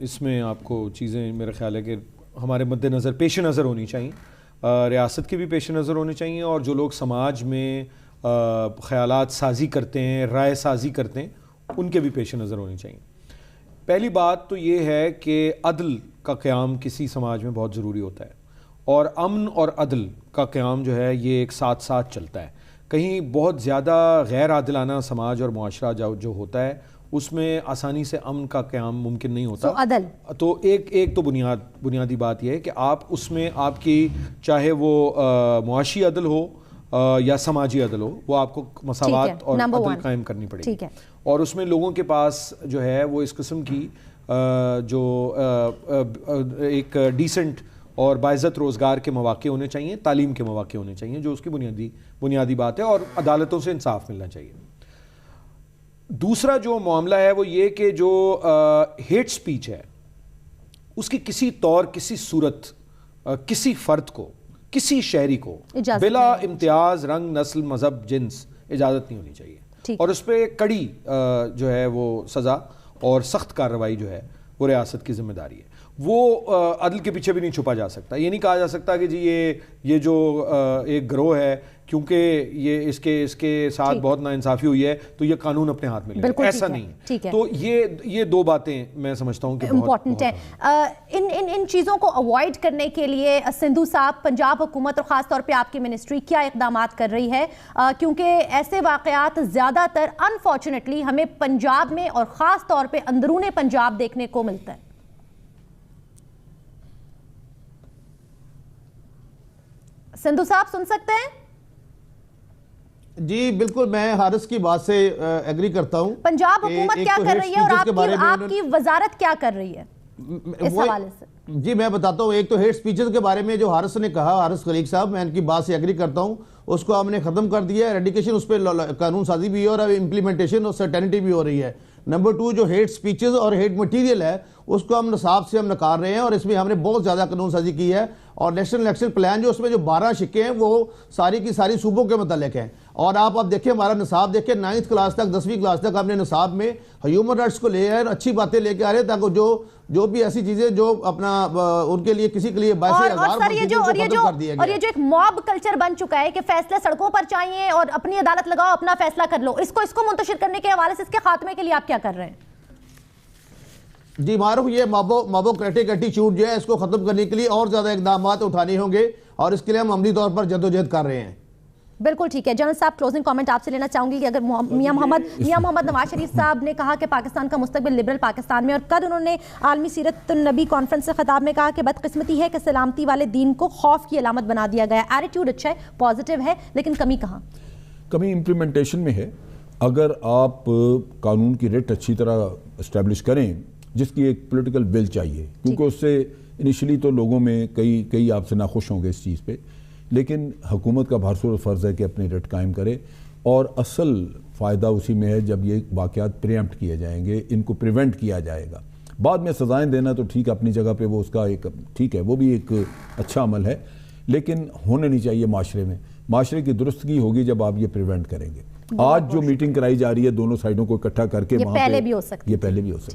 اس میں آپ کو چیزیں میرے خیال ہے کہ ہمارے مد نظر پیش نظر ہونی چاہیے, ریاست کی بھی پیش نظر ہونی چاہیے, اور جو لوگ سماج میں خیالات سازی کرتے ہیں, رائے سازی کرتے ہیں, ان کے بھی پیش نظر ہونی چاہیے. پہلی بات تو یہ ہے کہ عدل کا قیام کسی سماج میں بہت ضروری ہوتا ہے, اور امن اور عدل کا قیام جو ہے یہ ایک ساتھ ساتھ چلتا ہے. کہیں بہت زیادہ غیر عادلانہ سماج اور معاشرہ جو ہوتا ہے اس میں آسانی سے امن کا قیام ممکن نہیں ہوتا. عدل تو ایک تو بنیادی بات یہ ہے کہ آپ اس میں آپ کی چاہے وہ معاشی عدل ہو یا سماجی عدل ہو, وہ آپ کو مساوات اور عدل قائم کرنی پڑے گی. اور اس میں لوگوں کے پاس جو ہے وہ اس قسم کی جو ایک ڈیسنٹ اور باعزت روزگار کے مواقع ہونے چاہیے, تعلیم کے مواقع ہونے چاہیے, جو اس کی بنیادی بات ہے, اور عدالتوں سے انصاف ملنا چاہیے. دوسرا جو معاملہ ہے وہ یہ کہ جو ہیٹ سپیچ ہے اس کی کسی طور کسی صورت کسی فرد کو, کسی شہری کو بلا امتیاز رنگ نسل مذہب جنس اجازت نہیں ہونی چاہیے, اور اس پہ کڑی جو ہے وہ سزا اور سخت کارروائی جو ہے وہ ریاست کی ذمہ داری ہے. وہ عدل کے پیچھے بھی نہیں چھپا جا سکتا. یہ نہیں کہا جا سکتا کہ جی یہ جو ایک گروہ ہے کیونکہ یہ اس کے ساتھ بہت ناانصافی ہوئی ہے تو یہ قانون اپنے ہاتھ میں لے, ایسا نہیں ہے. تو یہ دو باتیں میں سمجھتا ہوں کہ امپورٹنٹ ہیں. ان چیزوں کو اوائڈ کرنے کے لیے سندھو صاحب, پنجاب حکومت اور خاص طور پہ آپ کی منسٹری کیا اقدامات کر رہی ہے, کیونکہ ایسے واقعات زیادہ تر انفارچونیٹلی ہمیں پنجاب میں اور خاص طور پہ اندرون پنجاب دیکھنے کو ملتا ہے. سندھو صاحب سن سکتے ہیں؟ جی بالکل, میں حارث کی بات سے ایگری کرتا ہوں. پنجاب حکومت کیا کر رہی ہے اور آپ کی وزارت کیا کر رہی ہے اس حوالے سے؟ جی میں بتاتا ہوں. ایک تو ہیٹ سپیچز کے بارے میں جو حارث نے کہا, حارث خلیق صاحب, میں ان کی بات سے ایگری کرتا ہوں. اس کو ہم نے ختم کر دیا ہے, ریڈیکیشن اس پہ قانون سازی بھی ہے اور امپلیمنٹیشن اور سرٹینٹی بھی ہو رہی ہے. نمبر 2 جو ہیٹ سپیچز اور ہیٹ مٹیریل ہے اس کو ہم نصاب سے ہم نکال رہے ہیں, اور اس میں ہم نے بہت زیادہ قانون سازی کی ہے. اور نیشنل ایکشن پلان جو اس میں جو 12 شکے ہیں وہ ساری کی ساری صوبوں کے متعلق ہیں. اور آپ دیکھیں ہمارا نصاب دیکھیں, 9th کلاس تک 10ویں کلاس تک ہم نے نصاب میں ہیومن رائٹس کو لے آئے اور اچھی باتیں لے کے آ رہے ہیں, تاکہ جو بھی ایسی چیزیں جو اپنا ان کے لیے کسی کے لیے باعث اعزار اور یہ جو ایک موب کلچر بن چکا ہے کہ فیصلے سڑکوں پر چاہیے اور اپنی عدالت لگاؤ, اپنا فیصلہ کر لو, اس کو منتشر کرنے کے حوالے سے اس کے خاتمے کے لیے آپ کیا کر رہے ہیں؟ جی معروف, یہ مابوکریٹک ایٹیچیوڈ جو ہے اس کو ختم کرنے کے لیے اور زیادہ اقدامات اٹھانے ہوں گے, اور اس کے لیے ہم عملی طور پر جدوجہد کر رہے ہیں. بالکل ٹھیک ہے. جنرل صاحب کلوزنگ کامنٹ آپ سے لینا چاہوں گی کہ اگر میاں محمد نواز شریف صاحب نے کہا کہ پاکستان کا مستقبل لبرل پاکستان میں, اور کل انہوں نے عالمی سیرت النبی کانفرنس سے خطاب میں کہا کہ بدقسمتی ہے کہ سلامتی والے دین کو خوف کی علامت بنا دیا گیا. ایٹیٹیوڈ اچھا ہے, پازیٹیو ہے, لیکن کمی کہاں؟ کمی امپلیمنٹیشن میں ہے. اگر آپ قانون کی ریٹ اچھی طرح اسٹیبلش کریں, جس کی ایک پولیٹیکل ول چاہیے, کیونکہ اس سے انیشلی تو لوگوں میں کئی آپ سے ناخوش ہوں گے اس چیز پہ, لیکن حکومت کا بھرپور فرض ہے کہ اپنی ریٹ قائم کرے, اور اصل فائدہ اسی میں ہے جب یہ واقعات پریمپٹ کیے جائیں گے, ان کو پریونٹ کیا جائے گا. بعد میں سزائیں دینا تو ٹھیک ہے اپنی جگہ پہ, وہ اس کا ایک ٹھیک ہے, وہ بھی ایک اچھا عمل ہے, لیکن ہونے نہیں چاہیے معاشرے کی درستگی ہوگی جب آپ یہ پریونٹ کریں گے. آج جو میٹنگ کرائی جا رہی ہے دونوں سائڈوں کو اکٹھا کر کے, یہ پہلے بھی ہو سکتی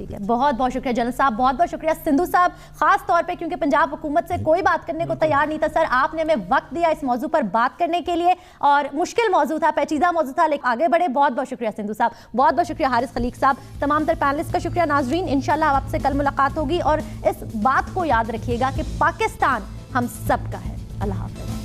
ہے. بہت بہت شکریہ جنرل صاحب, بہت بہت شکریہ سندھو صاحب, خاص طور پہ کیونکہ پنجاب حکومت سے کوئی بات کرنے کو تیار نہیں تھا. سر آپ نے ہمیں وقت دیا اس موضوع پر بات کرنے کے لیے, اور مشکل موضوع تھا, پیچیدہ موضوع تھا, لیکن آگے بڑھے. بہت بہت شکریہ سندھو صاحب, بہت بہت شکریہ حارث خلیق صاحب, تمام تر پینلسٹ کا شکریہ. ناظرین انشاءاللہ آپ سے کل ملاقات ہوگی, اور اس بات کو یاد رکھیے گا کہ پاکستان ہم سب کا ہے. اللہ حافظ.